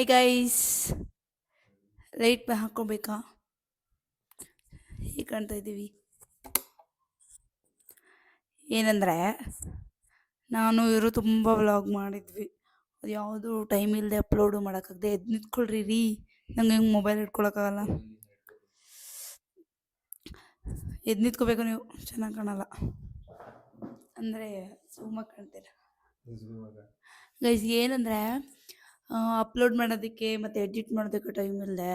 High guys, light ಹಾಕ್ಕೋಬೇಕಾ? ಹೀಗೆ ಕಾಣ್ತಾ ಇದ್ದೀವಿ. ಏನಂದರೆ, ನಾನು ಇವರು ತುಂಬ ವ್ಲಾಗ್ ಮಾಡಿದ್ವಿ. ಅದು ಯಾವುದು ಟೈಮ್ ಇಲ್ಲದೆ ಅಪ್ಲೋಡು ಮಾಡೋಕ್ಕಾಗದೆ. ಎದ್ದು ನಿಂತ್ಕೊಳ್ರಿ ರೀ, ನಂಗೆ ಹೆಂಗೆ ಮೊಬೈಲ್ ಇಟ್ಕೊಳಕ್ಕಾಗಲ್ಲ. ಎದ್ದು ನಿಂತ್ಕೋಬೇಕು, ನೀವು ಚೆನ್ನಾಗಿ ಕಾಣಲ್ಲ ಅಂದರೆ ಸುಮ್ಮನೆ ಕಾಣ್ತೀರ ಗೈಸ್. ಏನಂದರೆ, ಅಪ್ಲೋಡ್ ಮಾಡೋದಕ್ಕೆ ಮತ್ತು ಎಡಿಟ್ ಮಾಡೋದಕ್ಕೆ ಟೈಮ್ ಇಲ್ಲದೆ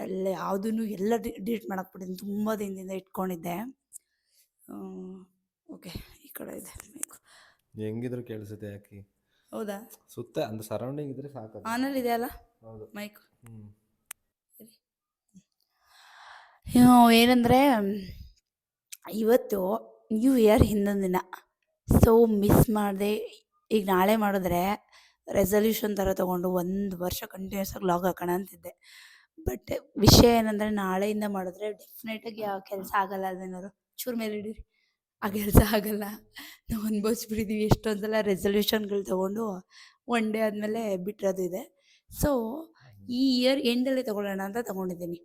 ಎಲ್ಲ ಯಾವುದೂ ಎಲ್ಲ ಡಿಲೀಟ್ ಮಾಡಾಕ್ಬಿಟ್ಟಿದ್ದೀನಿ. ತುಂಬ ದಿನದಿಂದ ಇಟ್ಕೊಂಡಿದ್ದೆ. ಓಕೆ, ಈ ಕಡೆ ಇದೆ ಮೈಕ್. ಹೆಂಗಿದ್ರು ಕೇಳಿಸುತ್ತೆ ಯಾಕೆ? ಹೌದಾ? ಸುತ್ತ ಅಂದ್ರೆ ಸರೌಂಡಿಂಗ್ ಇದ್ರೆ ಸಾಕು. ಆನಲ್ಲಿ ಇದೆ ಅಲ್ಲ ಹೌದು ಮೈಕ್. ಹ್ಞೂ ಏನಂದರೆ, ಇವತ್ತು ನ್ಯೂ ಇಯರ್ ಹಿಂದೊಂದು ದಿನ. ಸೊ ಮಿಸ್ ಮಾಡಿದೆ. ಈಗ ನಾಳೆ ಮಾಡಿದ್ರೆ ರೆಸಲ್ಯೂಷನ್ ಥರ ತೊಗೊಂಡು 1 ವರ್ಷ ಕಂಟಿನ್ಯೂಸ್ ಆಗಿ ಲಾಗ್ ಹಾಕೋಣ ಅಂತಿದ್ದೆ. ಬಟ್ ವಿಷಯ ಏನಂದರೆ, ನಾಳೆಯಿಂದ ಮಾಡಿದ್ರೆ ಡೆಫಿನೆಟಾಗಿ ಆ ಕೆಲಸ ಆಗಲ್ಲ. ಅದೇನಾದ್ರು ಚೂರು ಮೇಲೆ ಹಿಡೀರಿ, ಆ ಕೆಲಸ ಆಗಲ್ಲ. ನಾವು ಅನ್ಭವಿಸ್ಬಿಟ್ಟಿದ್ದೀವಿ ಎಷ್ಟೊಂದು ಸಲ ರೆಸಲ್ಯೂಷನ್ಗಳು ತೊಗೊಂಡು 1 ಡೇ ಆದಮೇಲೆ ಬಿಟ್ಟಿರೋದು ಇದೆ. ಸೊ ಈ ಇಯರ್ ಎಂಡಲ್ಲೇ ತೊಗೊಳ್ಳೋಣ ಅಂತ ತೊಗೊಂಡಿದ್ದೀನಿ.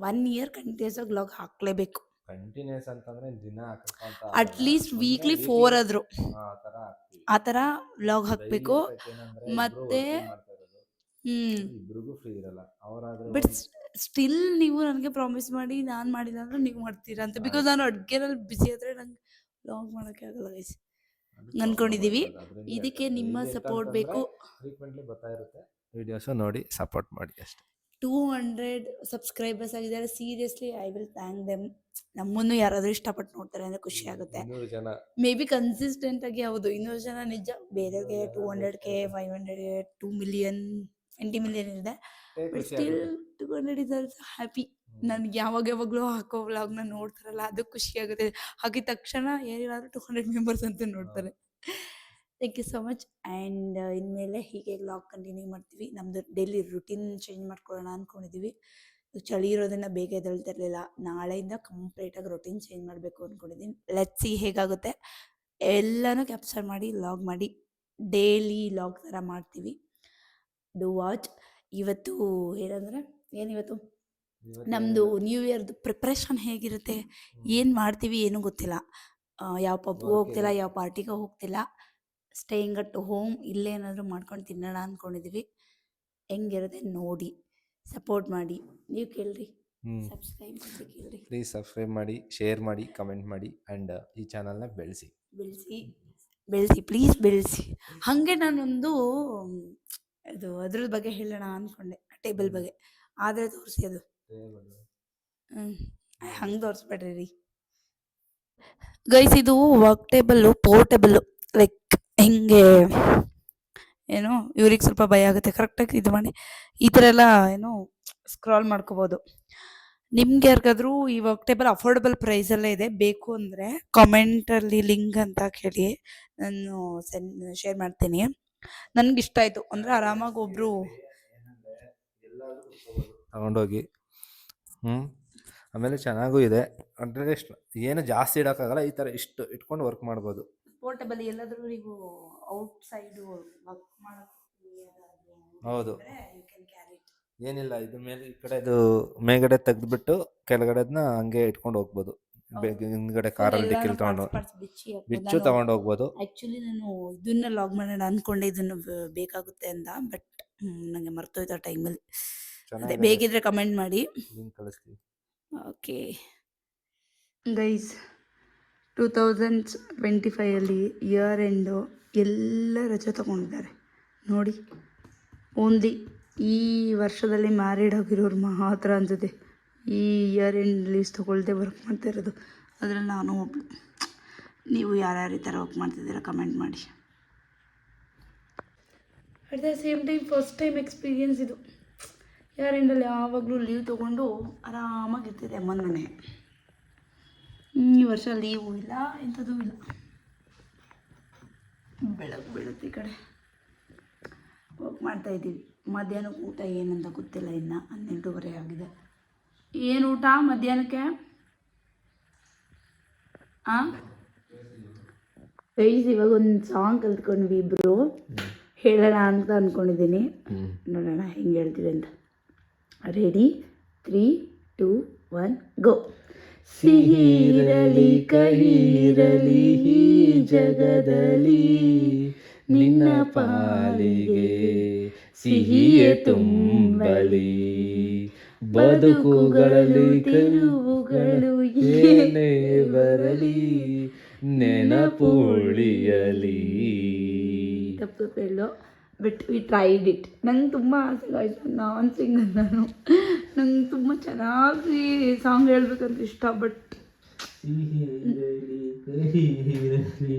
1 ಇಯರ್ ಕಂಟಿನ್ಯೂಸ್ ಆಗಿ ಲಾಗ್ ಹಾಕಲೇಬೇಕು. ಕಂಟಿನ್ಯೂಸ್ ಅಂತಂದ್ರೆ ದಿನ ಹಾಕಂತ ಅಟ್ಲೀಸ್ಟ್ ವೀಕ್ಲಿ 4 ಆದರೂ ಆ ಥರ ವ್ಲಾಗ್ ಹಾಕಬೇಕು. ಮತ್ತು ಇಬ್ರಿಗೂ ಫ್ರೀ ಇರಲ್ಲ ಅವರಾದ್ರೆ. ಬಟ್ ಸ್ಟಿಲ್ ನೀವು ನನಗೆ ಪ್ರಾಮಿಸ್ ಮಾಡಿ, ನಾನು ಮಾಡಿಲ್ಲ ಅಂದ್ರೆ ನೀವು ಮಾಡ್ತೀರಾ ಅಂತ. ಬಿಕಾಸ್ ನಾನು ಅಡುಗೆನಲ್ಲಿ ಬಿಸಿ ಆದರೆ ನಂಗೆ ವ್ಲಾಗ್ ಮಾಡೋಕ್ಕೆ ಆಗಲ್ಲ ಗೈಸ್. ಅಂದ್ಕೊಂಡಿದ್ದೀವಿ. ಇದಕ್ಕೆ ನಿಮ್ಮ ಸಪೋರ್ಟ್ ಬೇಕು. ಫ್ರೀಕ್ವೆಂಟ್ಲಿ ಬರ್ತಾ ಇರುತ್ತೆ ವಿಡಿಯೋಸು, ನೋಡಿ ಸಪೋರ್ಟ್ ಮಾಡಿ ಅಷ್ಟೇ. 200 ಸಬ್ಸ್ಕ್ರೈಬರ್ಸ್ ಆಗಿದ್ದಾರೆ. Seriously I will thank them. ನಮ್ಮನ್ನು ಯಾರಾದರೂ ಇಷ್ಟಪಟ್ಟು ನೋಡ್ತಾರೆ ಅಂದರೆ ಖುಷಿ ಆಗುತ್ತೆ. 200 ಜನ ಮೇ ಬಿ ಕನ್ಸಿಸ್ಟೆಂಟಾಗಿ. ಹೌದು, 200 ಜನ ನಿಜ. ಬೇರೆಯವ್ರಿಗೆ 200K 500K 2 ಮಿಲಿಯನ್ 20 ಮಿಲಿಯನ್ ಇದೆ. But still 200 is also happy. ನನಗೆ ಯಾವಾಗಲೂ ಹಾಕೋ ವ್ಲಾಗ್ನ ನೋಡ್ತಾರಲ್ಲ, ಅದು ಖುಷಿ ಆಗುತ್ತೆ. ಹಾಕಿದ ತಕ್ಷಣ ಏನಿಲ್ಲಾದರೂ 200 ಮೆಂಬರ್ಸ್ ಅಂತ ನೋಡ್ತಾರೆ. Thank you so much. And ಇನ್ಮೇಲೆ ಹೀಗೆ ವ್ಲಾಗ್ ಕಂಟಿನ್ಯೂ ಮಾಡ್ತೀವಿ. ನಮ್ಮದು ಡೈಲಿ ರುಟೀನ್ ಚೇಂಜ್ ಮಾಡ್ಕೊಳ್ಳೋಣ ಅಂದ್ಕೊಂಡಿದ್ದೀವಿ. ಚಳಿ ಇರೋದನ್ನು ಬೇಗ ಎದ್ದೇಳ್ತಿರ್ಲಿಲ್ಲ. ನಾಳೆಯಿಂದ ಕಂಪ್ಲೀಟಾಗಿ ರೊಟೀನ್ ಚೇಂಜ್ ಮಾಡಬೇಕು ಅಂದ್ಕೊಂಡಿದ್ದೀನಿ. ಲೆಟ್ಸ್ ಸಿ ಹೇಗಾಗುತ್ತೆ. ಎಲ್ಲನೂ ಕ್ಯಾಪ್ಚರ್ ಮಾಡಿ ಲಾಗ್ ಮಾಡಿ ಡೈಲಿ ಲಾಗ್ ಥರ ಮಾಡ್ತೀವಿ. Do watch. ಇವತ್ತು ಏನಂದರೆ, ಏನಿವತ್ತು ನಮ್ಮದು ನ್ಯೂ ಇಯರ್ದು ಪ್ರಿಪ್ರೇಷನ್ ಹೇಗಿರುತ್ತೆ, ಏನು ಮಾಡ್ತೀವಿ ಏನೂ ಗೊತ್ತಿಲ್ಲ. ಯಾವ ಪಬ್ಗೂ ಹೋಗ್ತಿಲ್ಲ, ಯಾವ ಪಾರ್ಟಿಗೂ ಹೋಗ್ತಿಲ್ಲ. Staying at home. ಇಲ್ಲೇ ಏನಾದರೂ ಮಾಡ್ಕೊಂಡು ತಿನ್ನೋಣ ಅಂದ್ಕೊಂಡಿದ್ದೀವಿ. ಹೆಂಗಿರುತ್ತೆ ನೋಡಿ, ಸಪೋರ್ಟ್ ಮಾಡಿ. ನೀವು ಕೇಳ್ರಿ, ಸಬ್ಸ್ಕ್ರೈಬ್ ಮಾಡಿ ಕೇಳ್ರಿ. ಪ್ಲೀಸ್ ಸಬ್ಸ್ಕ್ರೈಬ್ ಮಾಡಿ, ಶೇರ್ ಮಾಡಿ, ಕಮೆಂಟ್ ಮಾಡಿ. ಆ್ಯಂಡ್ ಈ ಚಾನಲ್ನ ಬೆಳೆಸಿ ಪ್ಲೀಸ್ ಬೆಳೆಸಿ. ಹಾಗೆ ನಾನೊಂದು ಅದ್ರ ಬಗ್ಗೆ ಹೇಳೋಣ ಅಂದ್ಕೊಂಡೆ, ಟೇಬಲ್ ಬಗ್ಗೆ. ಆದರೆ ತೋರಿಸಿ ಅದು. ಹಂಗೆ ತೋರಿಸ್ಬೇಡ್ರಿ ರೀ ಗೈಸ್. ಇದು ವರ್ಕ್ ಟೇಬಲ್ಲು, ಪೋರ್ಟೇಬಲ್ಲು. ಲೈಕ್ ಹಿಂಗೆ ಏನೋ ಇವ್ರಿಗೆ ಸ್ವಲ್ಪ ಭಯ ಆಗುತ್ತೆ. ಕರೆಕ್ಟಾಗಿ ಇದು ಮಾಡಿ ಈ ಥರ ಎಲ್ಲ ಏನೋ ಸ್ಕ್ರಾಲ್ ಮಾಡ್ಕೋಬೋದು. ನಿಮ್ಗೆ ಯಾರಿಗಾದ್ರೂ ಈ ವರ್ಕ್ ಟೇಬಲ್ ಅಫೋರ್ಡಬಲ್ ಪ್ರೈಸಲ್ಲೇ ಇದೆ, ಬೇಕು ಅಂದರೆ ಕಾಮೆಂಟಲ್ಲಿ ಲಿಂಕ್ ಅಂತ ಕೇಳಿ, ನಾನು ಶೇರ್ ಮಾಡ್ತೀನಿ. ನನಗಿಷ್ಟ ಆಯಿತು. ಅಂದರೆ ಆರಾಮಾಗಿ ಒಬ್ಬರು ತಗೊಂಡೋಗಿ. ಆಮೇಲೆ ಚೆನ್ನಾಗೂ ಇದೆ. ಅಂದರೆ ಏನು ಜಾಸ್ತಿ ಇಡೋಕ್ಕಾಗಲ್ಲ. ಈ ಥರ ಇಷ್ಟು ಇಟ್ಕೊಂಡು ವರ್ಕ್ ಮಾಡ್ಬೋದು. ಪೋರ್ಟಬಲ್. ಎಲ್ಲಾದರೂ ನೀವು ಔಟ್ ಸೈಡು ವರ್ಕ್ ಮಾಡೋಕ್ಕೆ ಹೌದು, ಏನಿಲ್ಲ. ಇದು ಮೇಲೆ ಈ ಕಡೆದು ಮೇಲ್ಗಡೆ ತೆಗೆದುಬಿಟ್ಟು ಕೆಳಗಡೆದನ್ನ ಹಂಗೆ ಇಟ್ಕೊಂಡು ಹೋಗ್ಬೋದು. ಹಿಂದ್ಗಡೆ ಕಾರಲ್ಲಿ ಡಿಕ್ಕಿಲ್ ತೊಗೊಂಡು ಬಿಚ್ಚು ತೊಗೊಂಡು ಹೋಗ್ಬೋದು. ಆ್ಯಕ್ಚುಲಿ ನಾನು ಇದನ್ನ ಲಾಗ್ ಮಾಡೋಣ ಅಂದ್ಕೊಂಡೆ, ಇದನ್ನು ಬೇಕಾಗುತ್ತೆ ಅಂತ. ಬಟ್ ನನಗೆ ಮರ್ತೋಯ್ತು ಆ ಟೈಮಲ್ಲಿ. ಅದೇ ಬೇಕಿದ್ರೆ ಕಮೆಂಟ್ ಮಾಡಿ, ಲಿಂಕ್ ಕಳಿಸ್ತೀವಿ. Okay guys. 2025 ಇಯರ್ ಎಂಡು ಎಲ್ಲ ರಜೆ ತೊಗೊಂಡಿದ್ದಾರೆ ನೋಡಿ. ಓನ್ಲಿ ಈ ವರ್ಷದಲ್ಲಿ ಮ್ಯಾರಿಡ್ ಆಗಿರೋರು ಮಾತ್ರ ಅನ್ಸುತ್ತೆ ಈ ಇಯರ್ ಎಂಡ್ ಲೀವ್ಸ್ ತೊಗೊಳ್ದೆ ವರ್ಕ್ ಮಾಡ್ತಾ ಇರೋದು. ಅದರಲ್ಲಿ ನಾನು ಒಬ್ಬಳು. ನೀವು ಯಾರ್ಯಾರು ಈ ಥರ ವರ್ಕ್ ಮಾಡ್ತಿದ್ದೀರಾ ಕಮೆಂಟ್ ಮಾಡಿ. At the same time first time experience ಇದು. ಇಯರ್ ಎಂಡಲ್ಲಿ ಯಾವಾಗಲೂ ಲೀವ್ ತೊಗೊಂಡು ಆರಾಮಾಗಿರ್ತಿದೆ ಅಮ್ಮನ ಮನೆ. ಈ ವರ್ಷ ಲೀವು ಇಲ್ಲ, ಇಂಥದ್ದು ಇಲ್ಲ. ಬೆಳಗ್ಗೆ ಬೀಳುತ್ತೆ ಈ ಕಡೆ. ವರ್ಕ್ ಮಾಡ್ತಾಯಿದ್ದೀವಿ. ಮಧ್ಯಾಹ್ನ ಊಟ ಏನಂತ ಗೊತ್ತಿಲ್ಲ, ಇನ್ನು 12:30 ಆಗಿದೆ. ಏನು ಊಟ ಮಧ್ಯಾಹ್ನಕ್ಕೆ? ಗೈಸ್, ಇವಾಗ ಒಂದು ಸಾಂಗ್ ಕಲ್ತ್ಕೊಂಡ್ವಿ ಇಬ್ಬರು. ಹೇಳೋಣ ಅಂತ ಅಂದ್ಕೊಂಡಿದ್ದೀನಿ. ನೋಡೋಣ ಹೆಂಗೆ ಹೇಳ್ತೀವಿ ಅಂತ. ರೆಡಿ 3, 2, 1 ಗೋ. ಸಿಹಿರಲಿ ಕಹಿರಲಿ ಈ ಜಗದಲ್ಲಿ ನಿನ್ನ ಪಾಲಿಗೆ ಸಿಹಿಯೇ ತುಂಬಲಿ, ಬದುಕುಗಳಲ್ಲಿ ತಿರುವುಗಳು ಏನೇ ಬರಲಿ ನೆನಪುಳಿಯಲಿ. ತಪ್ಪು ಹೇಳೋ ಬಟ್ ವಿ ಟ್ರೈಡ್ ಇಟ್. ನಂಗೆ ತುಂಬ ಆಸೆ ಆಯಿತು, ನಾನು ಸಿಂಗರ್, ನಂಗೆ ತುಂಬ ಚೆನ್ನಾಗಿ ಸಾಂಗ್ ಹೇಳ್ಬೇಕಂತ ಇಷ್ಟ. ಬಟ್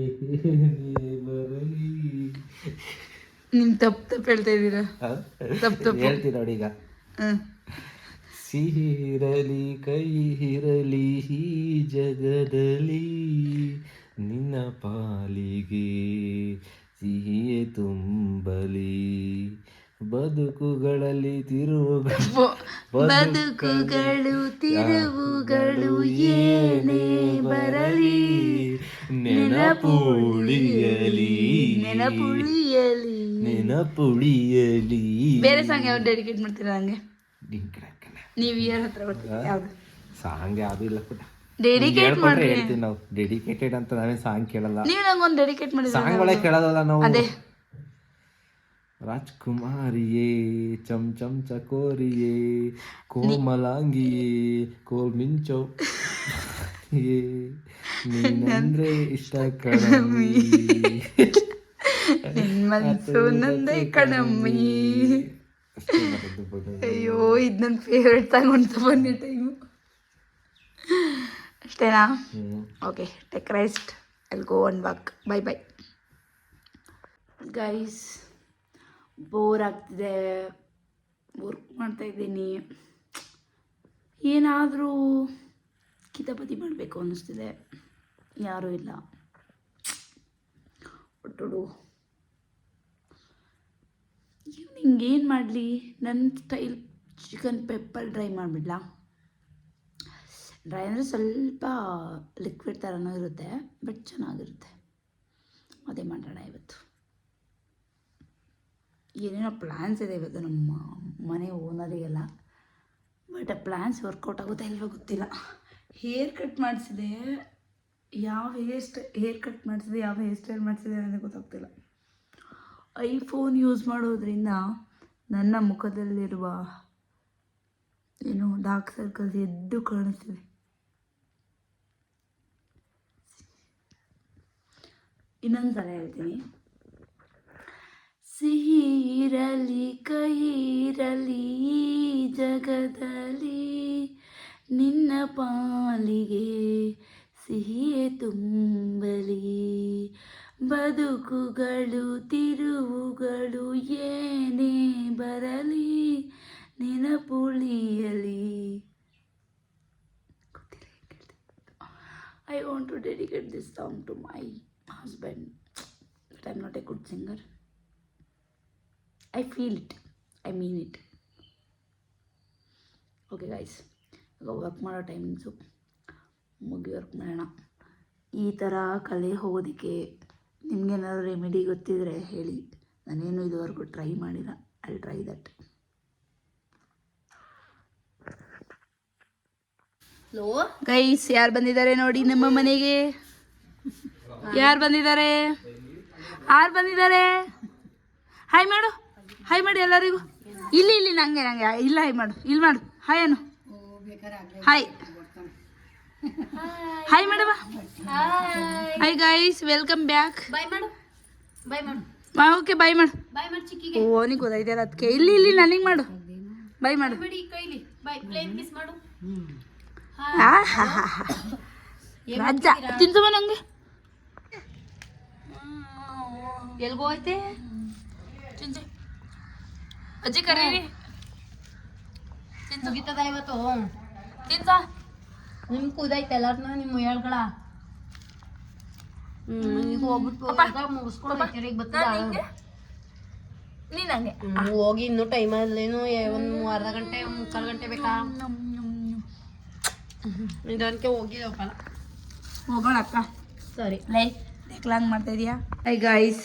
ನಿಮ್ಗೆ ತಪ್ಪು ಹೇಳ್ತಾ ಇದ್ದೀರಾ. ತಪ್ಪು ಹೇಳ್ತೀನಿ ನೋಡಿ ಈಗ. ಸಿಹಿರಲಿ ಕಹಿರಲಿ ಈ ಜಗದಲ್ಲಿ ನಿನ್ನ ಪಾಲಿಗೆ ಸಿಹಿಯೇ ತುಂಬಲಿ, ಬದುಕುಗಳಲ್ಲಿ ಬದುಕುಗಳು ತಿರುವುಗಳು ಏನೇ ಬರಲಿ ನೆನಪುಳಿಯಲಿ ನೆನಪುಳಿಯಲಿ. ಬೇರೆ ಸಾಂಗ್ ಯಾವ್ದು ಡೆಡಿಕೇಟ್ ಮಾಡ್ತೀರಾ ನಂಗೆ? ನೀವು ಇಯರ್ ಹತ್ರ ಬರ್ತೀರಾ? ಯಾವ್ದು ಸಾಂಗ್ ಯಾವ್ದು ಇಲ್ಲ ಪುಟ್ಟ, ಡೆಡಿಕೇಟ್ ಮಾಡಿ ಹೇಳ್ತೀವಿ ನಾವು. ಡೆಡಿಕೇಟೆಡ್ ಅಂತ ನಾವೇ ಸಾಂಗ್ ಕೇಳಲ್ಲ, ನೀವು ನಂಗೊಂದು ಡೆಡಿಕೇಟ್ ಮಾಡಿ. ಸಾಂಗ್ಗಳೇ ಕೇಳೋದಲ್ಲ ನಾವು. ಅದೇ ರಾಜ್ಕುಮಾರಿಯೇ ಚಮ್ ಚಮ್ ಚಕೋರಿಯೇ ಕೋಮಲಾಂಗಿಯೇ ಕೋಲ್ ಮಿಂಚೋ ನೀನಂದ್ರೆ ಇಷ್ಟ ಕಣಮ್ಮಿ, ಮನ್ಸು ನಂದೇ ಕಣಮ್ಮಿ. ಅಯ್ಯೋ ಇದು ನನ್ನ ಫೇವ್ರೆಟ್ ಸಾಂಗ್ ಅಂತ ಬನ್ನಿ ಟೈಮು. ಅಷ್ಟೇನಾ? Okay, take rest. I'll go and walk. Bye bye guys. Bore ಆಗ್ತಿದೆ, ವರ್ಕ್ ಮಾಡ್ತಾಯಿದ್ದೀನಿ. ಏನಾದರೂ ಕಿತಾಪತಿ ಮಾಡಬೇಕು ಅನ್ನಿಸ್ತಿದೆ, ಯಾರೂ ಇಲ್ಲ. ಒಟ್ಟೋಡು ಈವ್ನಿಂಗ್ ಏನು ಮಾಡಲಿ? ನನ್ನ ಸ್ಟೈಲ್ ಚಿಕನ್ ಪೆಪ್ಪರ್ ಡ್ರೈ ಮಾಡಿಬಿಡ್ಲಾ? ಡ್ರೈ ಅಂದರೆ ಸ್ವಲ್ಪ ಲಿಕ್ವಿಡ್ ಥರನೂ ಇರುತ್ತೆ, ಬಟ್ ಚೆನ್ನಾಗಿರುತ್ತೆ. ಅದೇ ಮಾಡೋಣ ಇವತ್ತು. ಏನೇನೋ ಪ್ಲ್ಯಾನ್ಸ್ ಇದೆ ಇವತ್ತು ನಮ್ಮ ಮನೆ ಓನರಿಗೆಲ್ಲ, ಬಟ್ ಆ ಪ್ಲ್ಯಾನ್ಸ್ ವರ್ಕೌಟ್ ಆಗುತ್ತೆ ಇಲ್ವೋ ಗೊತ್ತಿಲ್ಲ. ಹೇರ್ ಕಟ್ ಮಾಡಿಸಿದೆ, ಯಾವ ಹೇರ್ ಕಟ್ ಮಾಡಿಸಿದೆ, ಯಾವ ಹೇರ್ ಸ್ಟೈಲ್ ಮಾಡಿಸಿದೆ ಅನ್ನೋದೇ ಗೊತ್ತಾಗ್ತಿಲ್ಲ. ಐಫೋನ್ ಯೂಸ್ ಮಾಡೋದ್ರಿಂದ ನನ್ನ ಮುಖದಲ್ಲಿರುವ ಏನು ಡಾರ್ಕ್ ಸರ್ಕಲ್ಸ್ ಎದ್ದು ಕಾಣಿಸ್ತಿದೆ. ಇನ್ನೊಂದು ಸಲ ಹೇಳ್ತೀನಿ. ಸಿಹಿ ಇರಲಿ ಕಹಿ ಇರಲಿ ಈ ಜಗದಲ್ಲಿ ನಿನ್ನ ಪಾಲಿಗೆ ಸಿಹಿಯೇ ತುಂಬಲಿ, ಬದುಕುಗಳು ತಿರುವುಗಳು ಏನೇ ಬರಲಿ ನೆನಪುಳಿಯಲಿ. I want to dedicate this song to my husband, but I'm not a good singer. I feel it, I mean it. Okay guys, ಈಗ ವರ್ಕ್ ಮಾಡೋ ಟೈಮಿಂಗ್ಸು ಮುಗಿ ವರ್ಕ್ ಮಾಡೋಣ. ಈ ಥರ ಕಲೆ ಹೋಗೋದಕ್ಕೆ ನಿಮಗೇನಾದ್ರು ರೆಮಿಡಿ ಗೊತ್ತಿದ್ರೆ ಹೇಳಿ. ನಾನೇನು ಇದುವರೆಗೂ ಟ್ರೈ ಮಾಡಿಲ್ಲ. I try that. ಗೈಸ್, ಯಾರು ಬಂದಿದ್ದಾರೆ ನೋಡಿ ನಮ್ಮ ಮನೆಗೆ? ಯಾರು ಬಂದಿದ್ದಾರೆ? ಹಾಯ್ ಮಾಡು, ಹಾಯ್ ಮಾಡಿ ಎಲ್ಲರಿಗೂ. ಇಲ್ಲಿ ನಂಗೆ ಇಲ್ಲ, ಹಾಯ್ ಮಾಡು, ಇಲ್ಲಿ ಮಾಡು. Hi Anu, hi hi madam. Hi guys, welcome back. Okay, bye ಮಾಡು. ಓ ನಿಗೆ ಗೊತ್ತಾಯ್ತಲ್ಲ ಅದಕ್ಕೆ. ಇಲ್ಲಿ ನನಗೆ ಮಾಡು, ಬಾಯ್ ಮಾಡು. ರಾಜ ತಿನ್ಸಮ್ಮ ನಂಗೆ. ಎಲ್ಗೋ ಐತೆ ತಿನ್ಸಿ ಅಜ್ಜಿ ಕರೀರಿ. ಮುಗಿತದ ಇವತ್ತು ತಿನ್ಸ. ನಿಮ್ ಕೂದೈತೆ ಎಲ್ಲಾರ್ನ ನಿಮ್ಮ ಹೇಳ್ಗಳ. ಈಗ ಹೋಗ್ಬಿಟ್ಟು ಮುಗಿಸ್ಕೊಂಡು ಬರ್ತದ. ನೀನ್ ಹಂಗೆ ಹೋಗಿ ಇನ್ನೂ ಟೈಮ್ ಅಲ್ಲೇನು ಒಂದು ಅರ್ಧ ಗಂಟೆ ಮುಕ್ಕಾಲು ಗಂಟೆ ಬೇಕಾ? ನಿಧಾನಕ್ಕೆ ಹೋಗಿ ಹೋಗಲ್ಲ. ಹೋಗೋಣ ಅಕ್ಕ. ಸರಿ ಲೈ ಕ್ಲಾಂಗ್ ಮಾಡ್ತಾ ಇದೀಯಾ? ಐ ಗೈಸ್,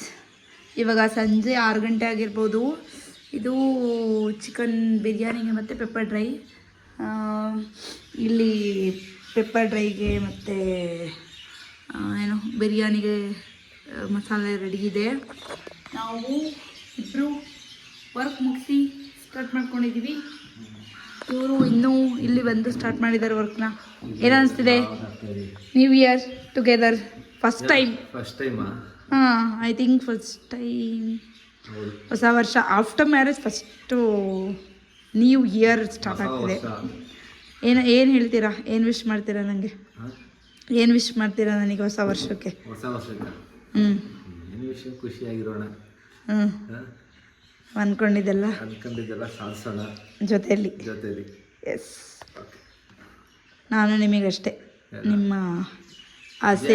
ಇವಾಗ ಸಂಜೆ 6 ಗಂಟೆ ಆಗಿರ್ಬೋದು. ಇದು ಚಿಕನ್ ಬಿರಿಯಾನಿಗೆ ಮತ್ತು ಪೆಪ್ಪರ್ ಡ್ರೈ. ಇಲ್ಲಿ ಪೆಪ್ಪರ್ ಡ್ರೈಗೆ ಮತ್ತು ಏನು ಬಿರಿಯಾನಿಗೆ ಮಸಾಲೆ ರೆಡಿ ಇದೆ. ನಾವು ಇಬ್ಬರು ವರ್ಕ್ ಮುಗಿಸಿ ಸ್ಟಾರ್ಟ್ ಮಾಡ್ಕೊಂಡಿದ್ದೀವಿ. ಇವರು ಇನ್ನೂ ಇಲ್ಲಿ ಬಂದು ಸ್ಟಾರ್ಟ್ ಮಾಡಿದ್ದಾರೆ ವರ್ಕ್ನ. ಏನು ಅನಿಸ್ತಿದೆ? New year together first time. ಹಾಂ, ಐ ಥಿಂಕ್ ಫಸ್ಟ್ ಟೈಮ್ ಹೊಸ ವರ್ಷ after marriage first new year start ಆಗ್ತಿದೆ. ಏನು ಹೇಳ್ತೀರಾ? ಏನು ವಿಶ್ ಮಾಡ್ತೀರಾ ನನಗೆ? ಏನು ವಿಶ್ ಮಾಡ್ತೀರಾ ನನಗೆ ಹೊಸ ವರ್ಷಕ್ಕೆ? ಖುಷಿಯಾಗಿರೋಣ. ಅಂದ್ಕೊಂಡಿದ್ದೆಲ್ಲ ಸಾಧಿಸೋಣ ಜೊತೆಯಲ್ಲಿ. ಎಸ್, ನಾನು ನಿಮಗಷ್ಟೇ. ನಿಮ್ಮ ಆಸೆ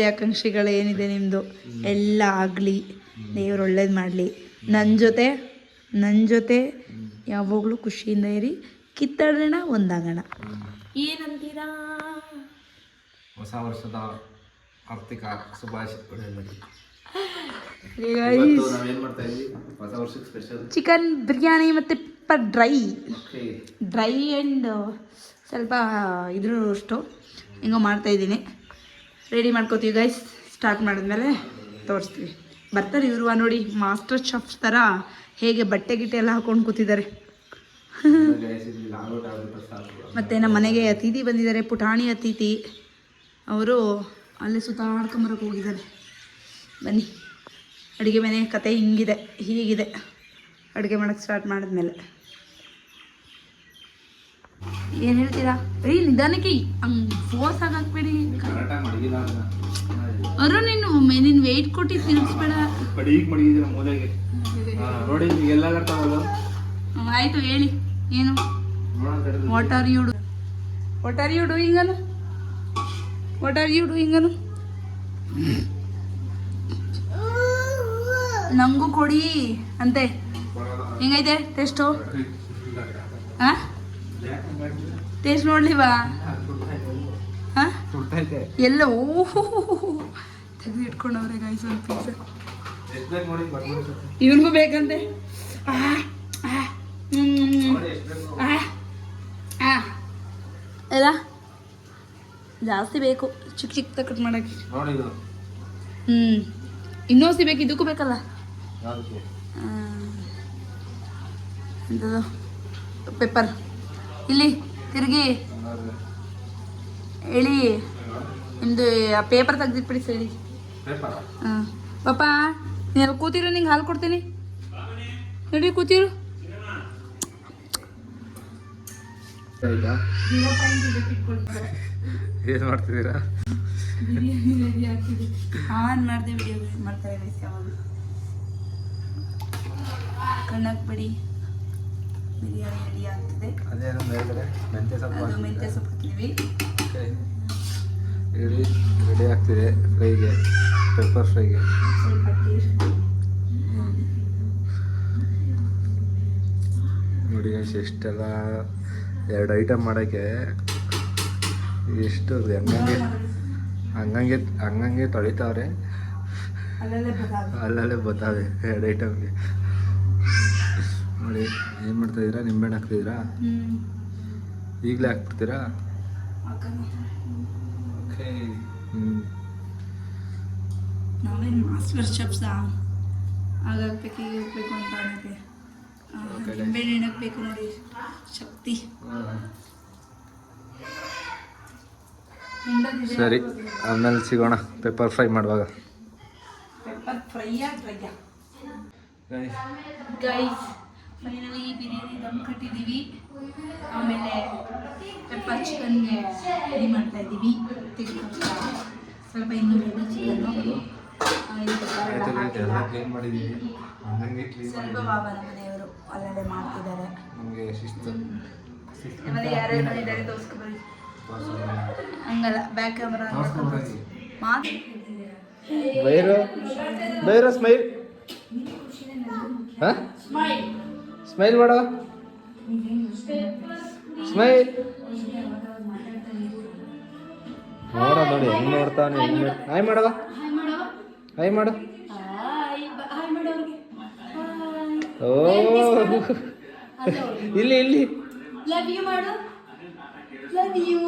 ಆಕಾಂಕ್ಷೆಗಳೇನಿದೆ ನಿಮ್ಮದು ಎಲ್ಲ ಆಗಲಿ, ದೇವ್ರು ಒಳ್ಳೇದು ಮಾಡಲಿ. ನನ್ನ ಜೊತೆ ಯಾವಾಗಲೂ ಖುಷಿಯಿಂದ ಇರಿ. ಕಿತ್ತಾಡೋಣ, ಒಂದಾಗೋಣ. ಏನಂತೀರಾ? ಹೊಸ ವರ್ಷದ ಆರ್ಥಿಕ ಶುಭಾಶಯಗಳು. ಹೊಸ ವರ್ಷಕ್ಕೆ ಸ್ಪೆಷಲ್ ಚಿಕನ್ ಬಿರಿಯಾನಿ ಮತ್ತು ಪೆಪ್ಪರ್ ಡ್ರೈ ಆ್ಯಂಡ್ ಸ್ವಲ್ಪ ಅಷ್ಟು ಹಿಂಗೋ ಮಾಡ್ತಾಯಿದ್ದೀನಿ. ರೆಡಿ ಮಾಡ್ಕೋತೀವಿ ಗೈಸ್. ಸ್ಟಾರ್ಟ್ ಮಾಡಿದ್ಮೇಲೆ ತೋರಿಸ್ತೀವಿ. ಬರ್ತಾರೆ ಇವರು ನೋಡಿ, ಮಾಸ್ಟರ್ ಶೆಫ್ ಥರ ಹೇಗೆ ಬಟ್ಟೆ ಗಿಟ್ಟೆ ಎಲ್ಲ ಹಾಕೊಂಡು ಕೂತಿದ್ದಾರೆ. ಮತ್ತು ನಮ್ಮ ಮನೆಗೆ ಅತಿಥಿ ಬಂದಿದ್ದಾರೆ, ಪುಟಾಣಿ ಅತಿಥಿ. ಅವರು ಅಲ್ಲೇ ಸುತ್ತಾಡ್ಕೊಂಬರಕ್ಕೆ ಹೋಗಿದ್ದಾರೆ. ಬನ್ನಿ, ಅಡುಗೆ ಮನೆ ಕತೆ ಹೀಗಿದೆ ಅಡುಗೆ ಮಾಡೋಕ್ಕೆ ಸ್ಟಾರ್ಟ್ ಮಾಡಿದ್ಮೇಲೆ. ಏನು ಹೇಳ್ತೀರಾ? ನಿಧಾನಕ್ಕೆ ಹಂಗೆ ಫೋರ್ಸ್ ಹಾಕ್ಬೇಡಿ. ಅವರು ನೀನು ವೆಯ್ಟ್ ಕೊಟ್ಟು ತಿನ್ನಿಸ್ಬೇಡ. ಆಯಿತು, ಹೇಳಿ ಏನು? ವಾಟ್ ಆರ್ ಯು ಡೂಯಿಂಗ್ ಅನು? ನಂಗೂ ಕೊಡಿ ಅಂತೆ. ಹೆಂಗೈತೆ ಟೇಸ್ಟು? ಹಾಂ, ಟೇಸ್ಟ್ ನೋಡ್ಲಿವಾ? ಹಾಂ, ಎಲ್ಲ ತೆಗೆದು ಇಟ್ಕೊಂಡವ್ರೆ ಗಾಯ್ಸ್ ಒಂದು ಪೀಸ್. ಇವನಿಗೂ ಬೇಕಂತೆ. ಎಲ್ಲ ಜಾಸ್ತಿ ಬೇಕು, ಚಿಕ್ಕ ಕಟ್ ಮಾಡೋಕ್ಕೆ. ಇನ್ನೂ ಬೇಕಿದ್ದಕ್ಕೂ ಇದಕ್ಕೂ ಬೇಕಲ್ಲ. ಎಂಥದ್ದು ಪೆಪ್ಪರ್. ಇಲ್ಲಿ ತಿರುಗಿ ಹೇಳಿ. ನಿಮ್ಮದು ಆ ಪೇಪರ್ ತೆಗ್ದಿಟ್ಬಿಡಿ ಸರಿ. ಹಾಂ ಪಾಪ, ನೀನು ಕೂತಿರು, ನಿಂಗೆ ಹಾಲು ಕೊಡ್ತೀನಿ. ನೋಡಿ ಕೂತಿರು. ಏನು ಮಾಡ್ತಿದ್ದೀರಾ? ಬಿರಿಯಾನಿ ರೆಡಿ ಆಗ್ತಿದೆ. ಆನ್ ಮಾಡಿದೆ, ವಿಡಿಯೋ ಮಾಡ್ತಾರೆ ಯಾವಾಗ. ಕಣ್ಣಾಕ್ಬಿಡಿ, ಬಿರಿಯಾನಿ ರೆಡಿ ಆಗ್ತಿದೆ. ಅದೇನು ಮೇಲ್ಗಡೆ ಮೆಂತ್ಯ ಸೊಪ್ಪು ಹಾಕ್ತೀವಿ. ರೆಡಿ ಆಗ್ತಿದೆ ಫ್ರೈಗೆ, ಪೆಪ್ಪರ್ ಫ್ರೈಗೆ. ಸ್ವಲ್ಪ ಟೇಸ್ಟ್ ನೋಡಿ ಎಷ್ಟೆಲ್ಲ 2 ಐಟಮ್ ಮಾಡೋಕ್ಕೆ ಎಷ್ಟು ಹಂಗಂಗೆ ತೊಳಿತಾವ್ರೆ. ಅಲ್ಲಲ್ಲೇ ಬತ್ತಾವೆ 2 ಐಟಮ್ಗೆ. ನೋಡಿ ಏನು ಮಾಡ್ತಾಯಿದ್ದೀರಾ? ನಿಂಬೆಹಣ್ಣು ಹಾಕ್ತಿದ್ದೀರಾ? ಈಗಲೇ ಹಾಕ್ಬಿಡ್ತೀರಾ? ಓಕೆ. ನಾವೇನು ಮಾಸ್ಟರ್ ಶೆಫ್ಸಾ? ಆಗಾಗಬೇಕು, ಈಗ ಹೋಗ್ಬೇಕು ಅಂತ ಅನ್ನೋಕ್ಕೆ. ನಿಂಬೆಹಣ್ಣು ಹಾಕಬೇಕು ನೋಡಿ, ಶಕ್ತಿ. ಸರಿ, ಆಮೇಲೆ ಸಿಗೋಣ ಪೆಪ್ಪರ್ ಫ್ರೈ ಮಾಡುವಾಗ. ಪೆಪ್ಪರ್ ಫ್ರೈಯಾ ಗೈಸ್, ಫೈನಲಿ ಬಿರಿಯಾನಿ ದಮ್ ಕಟ್ಟಿದ್ದೀವಿ. ಆಮೇಲೆ ಪೆಪ್ಪರ್ ಚಿಕನ್ಗೆ ರೆಡಿ ಮಾಡ್ತಾ ಇದ್ದೀವಿ. ಸ್ವಲ್ಪ ಇನ್ನೂ ರೆಡಿ ಚಿಕನ್ನು. ಸ್ವಲ್ಪ ಬಾಬಾ ನಮ್ಮ ಮನೆಯವರು ಅಲ್ಲಲ್ಲೇ ಮಾಡ್ತಿದ್ದಾರೆ. ಆಮೇಲೆ ಯಾರ್ಯಾರು ಬಂದಿದ್ದಾರೆ ತೋರಿಸ್ಕೊಬರಿ. ಹಂಗಲ್ಲ, ಬ್ಯಾಕ್ ಕ್ಯಾಮ್ರಾ ಮಾತು. ಬೈರೋ ಸ್ಮೈಲ್. ಹಾಂ, ಸ್ಮೈಲ್ ಮಾಡೋ. ಸ್ಮೈಲ್ ನೋಡ, ನೋಡಿ ಹೆಂಗೆ ನೋಡ್ತಾನೆ. ಹಾಯ್ ಮಾಡವ. ಹಾಯ್ ಮಾಡು. ಹಾಯ್ ಮಾಡು ಅವ್ರಿಗೆ. ಓ ಇಲ್ಲಿ ಇಲ್ಲಿ ಲವ್ ಯು ಮಾಡು. Love you.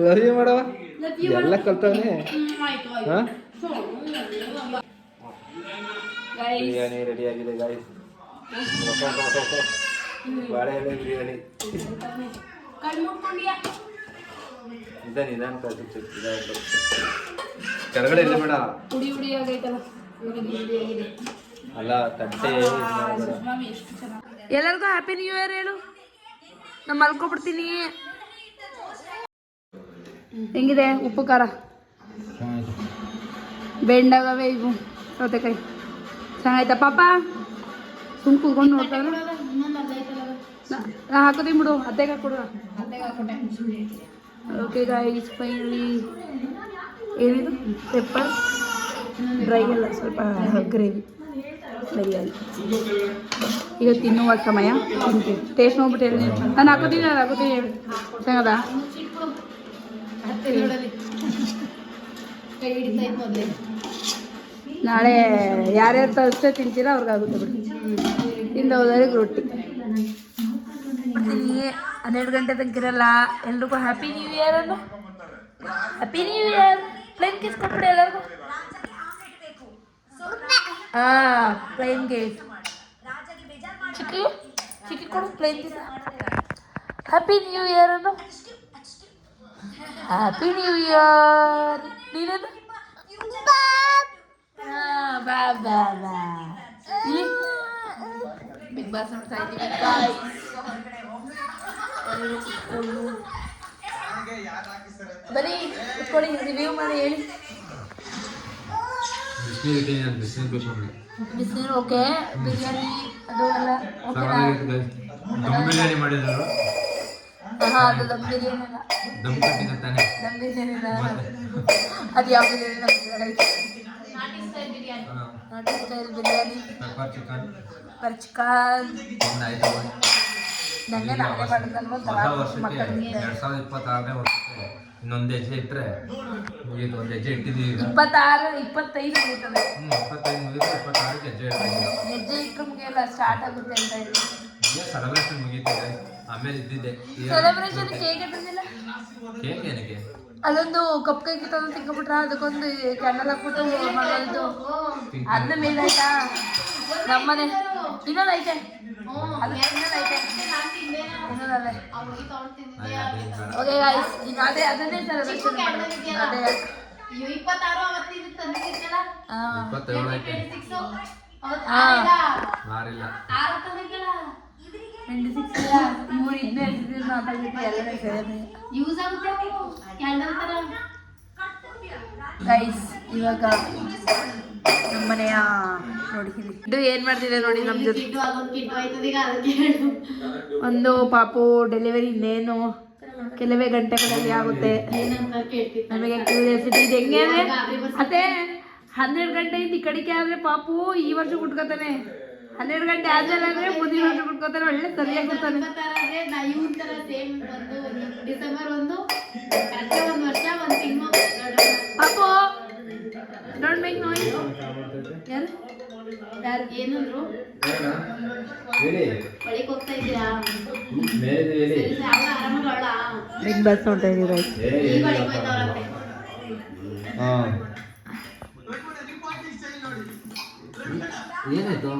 ಲವ್ ಯು ಮಾಡವ. ಲವ್ ಯು ಎಲ್ಲ ಕಲ್ತವನೆ. ಹಾಂ ಬಿರಿಯಾನಿ ರೆಡಿ ಆಗಿದೆ ಗಾಯ್ಸ್. ಬಾಳೆ ಎಲೆ ಬಿರಿಯಾನಿ. ನಿಧಾನ ಕೆಳಗಡೆ ಇಲ್ಲ ಬೇಡ. ಹುಡಿ ಹುಡಿ ಆಗೈತಲ್ಲ. ಅಲ್ಲ ತಟ್ಟೆ. ಎಲ್ಲರಿಗೂ ಹ್ಯಾಪಿ ನ್ಯೂ ಇಯರ್ ಹೇಳು. ನಾನು ಮಲ್ಕೊಬಿಡ್ತೀನಿ. ಹೆಂಗಿದೆ ಉಪ್ಪು ಖಾರ? ಬೆಂಡಾಗವೆ ಇವು ಸೌತೆಕಾಯಿ. ಚೆನ್ನಾಯ್ತಾ ಪಾಪ? ಸುಮ್ ಕೂತ್ಕೊಂಡು ನೋಡ್ತಾವೆ. ನಾ ಹಾಕೋತೀನಿ ಬಿಡು. ಅತ್ತೆಗೆ ಹಾಕೊಡು. ಓಕೆ ಗೈಸ್, ಫೈನಲಿ ಏನಿದು ಪೆಪ್ಪರ್ ಡ್ರೈ ಅಲ್ಲ, ಸ್ವಲ್ಪ ಗ್ರೇವಿ ಬಿರಿಯಾನಿ. ಈಗ ತಿನ್ನುವ ಸಮಯ. ತಿಂತೀವಿ. ಟೇಸ್ಟ್ ನೋಡ್ಬಿಟ್ಟು ಹೇಳಿ. ನಾನು ಹಾಕೋತೀನಿ ಹೇಳಿ. ಚೆನ್ನಾಗದ? ನಾಳೆ ಯಾರ್ಯಾರು ತರಿಸ್ತೇ ತಿಂತೀರಾ ಅವ್ರಿಗಾಗುತ್ತೆ ಬಿಡಿ. ತಿಂದು ಹೋದವ್ರಿಗೆ ರೊಟ್ಟಿ. 12 ಗಂಟೆ ತನಕ ಇರಲ್ಲ. ಎಲ್ರಿಗೂ ಹ್ಯಾಪಿ ನ್ಯೂ ಇಯರ್ ಅನ್ನು. Happy new year. Plain kiss ಕೊಟ್ಬಿಡಿ ಎಲ್ಲರಿಗೂ. ಪ್ಲೇನ್ ಗೇಟ್ ಚಿಕ್ಕಿ ಚಿಕ್ಕಿ ಕೊಡು. Plain kiss. Happy new year ಅನ್ನು. Happy new year. ನೀನೇನು? ಬಾ ಬಾ ಬಾ. ಇಲ್ಲಿ ಬಿಗ್ ಬಾಸ್ ನೋಡ್ತಾ ಇದ್ದೀವಿ. ಬರೀ ಕುತ್ಕೊಳ್ಳಿ, ರಿವ್ಯೂ ಮಾಡಿ ಹೇಳಿ. ಬಿಸಿನೀರು ಓಕೆ. ಬಿರಿಯಾನಿ ಅದು ಎಲ್ಲ ಓಕೆನಾ? ಬಿರಿಯಾನಿ ಮಾಡಿದ್ರು. ಹಾಂ, ಅದು ದಮ್ ಬಿರಿಯಾನಿ ಅಲ್ಲ. ದಮ್ ಕಟ್ಟಿದ ತಾನೆ. ದಮ್ ಬಿರಿಯಾನಿ ಅದು ಯಾವ ಬಿರಿಯಾನಿ? ನಾಟಿ ಸ್ಟೈಲ್ ಬಿರಿಯಾನಿ. Pepper chicken. ನನಗೆ ನಾಳೆ ಮಾಡಿದ್ರಲ್ವ ಮಕ್ಕಳಿಗೆ. 2026ನೇ ವರ್ಷಕ್ಕೆ ಇನ್ನೊಂದು ಹೆಜ್ಜೆ ಇಟ್ಟರೆ ಮುಗೀತು. ಒಂದು ಹೆಜ್ಜೆ ಇಟ್ಟಿದ್ದೀವಿ. 26, 25 ಮುಗಿತದೆ. 25 ಮುಗಿದ್ರೆ 26ಕ್ಕೆ ಹೆಜ್ಜೆ ಇಟ್ಟಿದ್ದೀವಿ. ಹೆಜ್ಜೆ ಇಟ್ಟರೆ ಮುಗಿಯಲ್ಲ, ಸ್ಟಾರ್ಟ್ ಆಗುತ್ತೆ ಅಂತ ಹೇಳಿ. ಸೆಲೆಬ್ರೇಷನ್ ಮುಗೀತಿದೆ. ಆಮೇಲೆ ಇದ್ದಿದ್ದೆ ಸೆಲೆಬ್ರೇಷನ್ ಕೇಕ್ ತಂದಿಲ್ಲ. ಕೇಕ್ ಏನಕ್ಕೆ? ಅದೊಂದು ಕಪ್ ಕೇಕ್ ತಂದು ತಿನ್ಕೊಬಿಟ್ರ. ಅದಕ್ಕೊಂದು ಕ್ಯಾಂಡಲ್ ಹಾಕ್ಬಿಟ್ಟು ಮಾಡೋದು. ಅದನ್ನ ಮೇಲೆ ಆಯ್ತಾ ನಮ್ಮನೆ. ಇನ್ನೊಂದು ಐತೆ. ಓಕೆ ಗೈಸ್, ಈಗ ಅದನ್ನೇ ಸೆಲೆಬ್ರೇಷನ್ ಅದೇ 26 ಅವತ್ತಿನ ತಂದಿದ್ದಲ್ಲ. 27 ಐತೆ. ಮಾರಿಲ್ಲ. 26 ಮೂರು ಇದನ್ನ ಹೇಳ್ತಿದ್ರು. ಮಾತಾಡ್ಬಿಟ್ಟು ಎಲ್ಲನೇ ಸೇರಿ ಯೂಸ್ ಆಗುತ್ತೆ ಕ್ಯಾಂಡಲ್ ತರ. ಗೈಸ್, ಇವಾಗ ನಮ್ಮನೆಯ ನೋಡಿ ಇದು ಏನು ಮಾಡ್ತಿದೆ ನೋಡಿ ನಮ್ಮ ಜೊತೆ. ಒಂದು ಪಾಪು ಡೆಲಿವರಿ ಇನ್ನೇನು ಕೆಲವೇ ಗಂಟೆಗಳಲ್ಲಿ ಆಗುತ್ತೆ. ನಮಗೆ ಕ್ಯೂರಿಯಾಸಿಟಿ ಇದೆ. ಹೆಂಗೆ ಅಂದರೆ ಅದೇ 12 ಗಂಟೆಯಿಂದ ಈ ಕಡೆಗೆ ಆದರೆ ಪಾಪು ಈ ವರ್ಷ ಹುಟ್ಕೋತಾನೆ. 12 ಗಂಟೆ ಆದ್ಮೇಲೆ ಅಂದರೆ ಮುಂದಿನ ವರ್ಷ ಹುಟ್ಕೋತಾನೆ. ಒಳ್ಳೆ ಸರಿಯಾಗಿ ಕೊಡ್ತಾನೆ. ಡಿಸೆಂಬರ್ 1 ಕರೆಕ್ಟ್ 1 ವರ್ಷ 1 ತಿಂಗಳು. ಪಾಪು ಡೋಂಟ್ ಮೇಕ್ ನಾಯ್ಸ್. ಯಾರು ಏನಂದ್ರು? ಬಳಿಗೆ ಹೋಗ್ತಾ ಇದ್ದೀರಾ? ಆರಾಮಗಳ ಬಿಗ್ ಬಾಸ್ ನೋಡ್ತಾ ಇದ್ದೀರಾ? ಈಗ ಬಳಿಗೆ ಹೋಯ್ತವ್ರಂತೆ. ಏನಾಯ್ತು?